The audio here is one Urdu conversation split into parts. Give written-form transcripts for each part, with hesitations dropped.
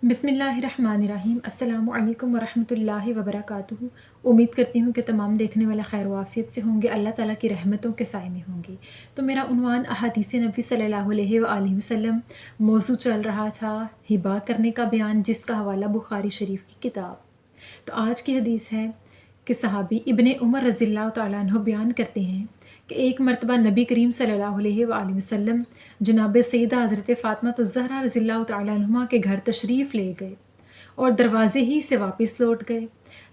بسم اللہ الرحمن الرحیم۔ السلام علیکم ورحمۃ اللہ وبرکاتہ۔ امید کرتی ہوں کہ تمام دیکھنے والے خیر و عافیت سے ہوں گے، اللہ تعالیٰ کی رحمتوں کے سائے میں ہوں گے۔ تو میرا عنوان احادیث نبی صلی اللہ علیہ وآلہ وسلم، موضوع چل رہا تھا ہبا کرنے کا بیان، جس کا حوالہ بخاری شریف کی کتاب۔ تو آج کی حدیث ہے کہ صحابی ابن عمر رضی اللہ تعالیٰ عنہ بیان کرتے ہیں کہ ایک مرتبہ نبی کریم صلی اللہ علیہ وآلہ وسلم جناب سیدہ حضرت فاطمہ الزہرا رضی اللہ تعالیٰ عنہ کے گھر تشریف لے گئے اور دروازے ہی سے واپس لوٹ گئے۔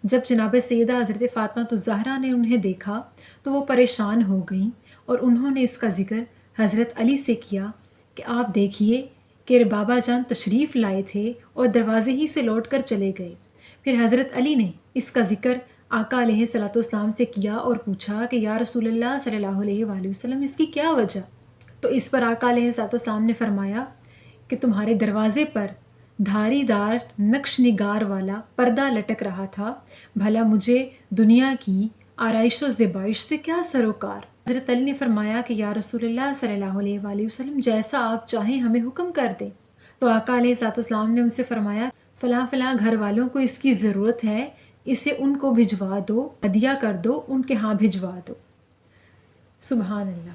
جب جناب سیدہ حضرت فاطمہ الزہرا نے انہیں دیکھا تو وہ پریشان ہو گئیں اور انہوں نے اس کا ذکر حضرت علی سے کیا کہ آپ دیکھیے کہ بابا جان تشریف لائے تھے اور دروازے ہی سے لوٹ کر چلے گئے۔ پھر حضرت علی نے اس کا ذکر آقا علیہ الصلوۃ والسلام سے کیا اور پوچھا کہ یا رسول اللہ صلی اللہ علیہ وآلہ وسلم، اس کی کیا وجہ؟ تو اس پر آقا علیہ الصلوۃ والسلام نے فرمایا کہ تمہارے دروازے پر دھاری دار نقش نگار والا پردہ لٹک رہا تھا، بھلا مجھے دنیا کی آرائش و زیبائش سے کیا سروکار؟ حضرت علی نے فرمایا کہ یا رسول اللہ صلی اللہ علیہ وآلہ وسلم، جیسا آپ چاہیں ہمیں حکم کر دیں۔ تو آقا علیہ الصلوۃ والسلام نے ان سے فرمایا فلاں فلاں گھر والوں کو اس کی ضرورت ہے، اسے ان کو بھجوا دو، ہدیہ کر دو، ان کے ہاں بھجوا دو۔ سبحان اللہ۔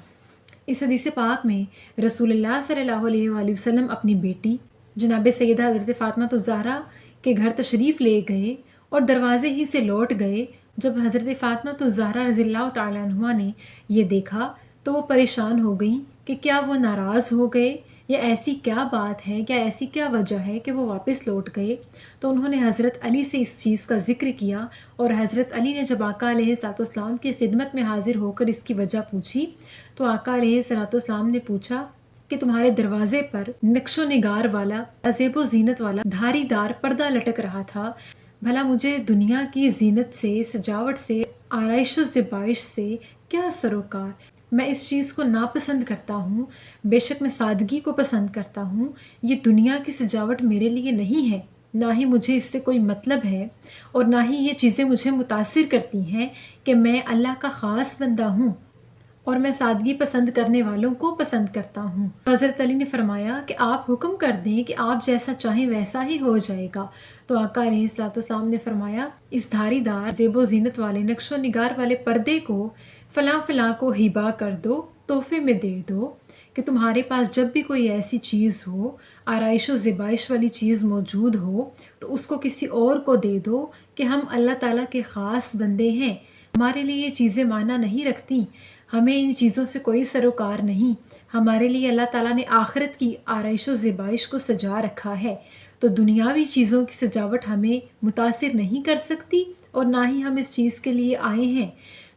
اس حدیث پاک میں رسول اللہ صلی اللہ علیہ وآلہ وسلم اپنی بیٹی جناب سیدہ حضرت فاطمہ الزہرا کے گھر تشریف لے گئے اور دروازے ہی سے لوٹ گئے۔ جب حضرت فاطمہ الزہرا رضی اللہ تعالیٰ عنہ نے یہ دیکھا تو وہ پریشان ہو گئیں کہ کیا وہ ناراض ہو گئے یا ایسی کیا بات ہے، کیا ایسی کیا وجہ ہے کہ وہ واپس لوٹ گئے۔ تو انہوں نے حضرت علی سے اس چیز کا ذکر کیا اور حضرت علی نے جب آقا علیہ الصلوۃ والسلام کی خدمت میں حاضر ہو کر اس کی وجہ پوچھی تو آقا علیہ الصلوۃ والسلام نے پوچھا کہ تمہارے دروازے پر نقش و نگار والا، زیب و زینت والا دھاری دار پردہ لٹک رہا تھا، بھلا مجھے دنیا کی زینت سے، سجاوٹ سے، آرائش و زیبائش سے کیا سروکار؟ میں اس چیز کو ناپسند کرتا ہوں، بے شک میں سادگی کو پسند کرتا ہوں۔ یہ دنیا کی سجاوٹ میرے لیے نہیں ہے، نہ ہی مجھے اس سے کوئی مطلب ہے، اور نہ ہی یہ چیزیں مجھے متاثر کرتی ہیں کہ میں اللہ کا خاص بندہ ہوں اور میں سادگی پسند کرنے والوں کو پسند کرتا ہوں۔ حضرت علی نے فرمایا کہ آپ حکم کر دیں کہ آپ جیسا چاہیں ویسا ہی ہو جائے گا۔ تو آقا علیہ الصلوۃ والسلام نے فرمایا اس دھاری دار، زیب و زینت والے، نقش و نگار والے پردے کو فلاں فلاں کو ہبا کر دو، تحفے میں دے دو، کہ تمہارے پاس جب بھی کوئی ایسی چیز ہو، آرائش و زیبائش والی چیز موجود ہو، تو اس کو کسی اور کو دے دو کہ ہم اللہ تعالیٰ کے خاص بندے ہیں، ہمارے لیے یہ چیزیں معنی نہیں رکھتی، ہمیں ان چیزوں سے کوئی سروکار نہیں، ہمارے لیے اللہ تعالیٰ نے آخرت کی آرائش و زیبائش کو سجا رکھا ہے، تو دنیاوی چیزوں کی سجاوٹ ہمیں متاثر نہیں کر سکتی اور نہ ہی ہم اس چیز کے لیے آئے ہیں۔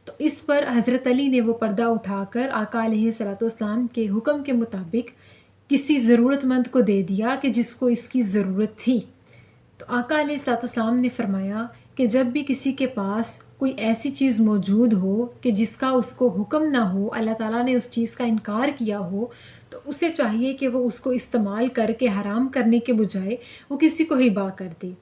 تو اس پر حضرت علی نے وہ پردہ اٹھا کر آقا علیہ الصلوۃ والسلام کے حکم کے مطابق کسی ضرورت مند کو دے دیا کہ جس کو اس کی ضرورت تھی۔ تو آقا علیہ الصلوۃ والسلام نے فرمایا کہ جب بھی کسی کے پاس کوئی ایسی چیز موجود ہو کہ جس کا اس کو حکم نہ ہو، اللہ تعالیٰ نے اس چیز کا انکار کیا ہو، تو اسے چاہیے کہ وہ اس کو استعمال کر کے حرام کرنے کے بجائے وہ کسی کو ہبا کر دے۔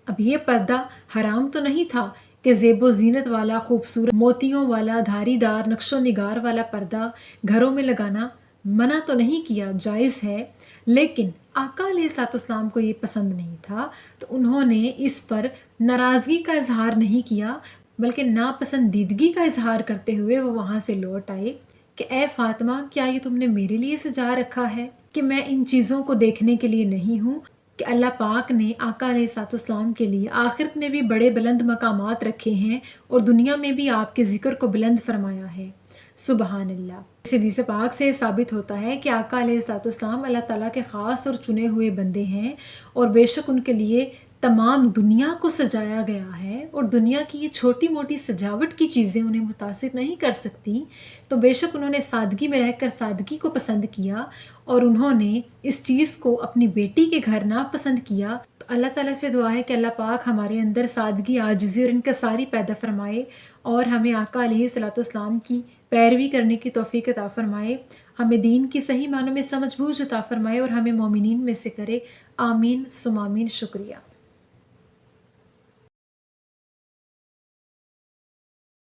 اب یہ پردہ حرام تو نہیں تھا کہ زیب و زینت والا، خوبصورت موتیوں والا، دھاری دار، نقش و نگار والا پردہ گھروں میں لگانا منع تو نہیں کیا، جائز ہے، لیکن آقا علیہ الصلوۃ والسلام کو یہ پسند نہیں تھا، تو انہوں نے اس پر ناراضگی کا اظہار نہیں کیا بلکہ ناپسندیدگی کا اظہار کرتے ہوئے وہ وہاں سے لوٹ آئے کہ اے فاطمہ، کیا یہ تم نے میرے لیے سجا رکھا ہے کہ میں ان چیزوں کو دیکھنے کے لیے نہیں ہوں؟ کہ اللہ پاک نے آقا علیہ الصلوۃ والسلام کے لیے آخرت میں بھی بڑے بلند مقامات رکھے ہیں اور دنیا میں بھی آپ کے ذکر کو بلند فرمایا ہے۔ سبحان اللہ۔ اس حدیث پاک سے ثابت ہوتا ہے کہ آقا علیہ الصلوۃ والسلام اللہ تعالیٰ کے خاص اور چنے ہوئے بندے ہیں، اور بے شک ان کے لیے تمام دنیا کو سجایا گیا ہے، اور دنیا کی یہ چھوٹی موٹی سجاوٹ کی چیزیں انہیں متاثر نہیں کر سکتی، تو بے شک انہوں نے سادگی میں رہ کر سادگی کو پسند کیا اور انہوں نے اس چیز کو اپنی بیٹی کے گھر نہ پسند کیا۔ تو اللہ تعالیٰ سے دعا ہے کہ اللہ پاک ہمارے اندر سادگی، عاجزی اور انکساری پیدا فرمائے اور ہمیں آقا علیہ الصلوۃ والسلام کی پیروی کرنے کی توفیق عطا فرمائے، ہمیں دین کی صحیح معنوں میں سمجھ بوجھ عطا فرمائے اور ہمیں مومنین میں سے کرے۔ آمین ثم آمین۔ شکریہ۔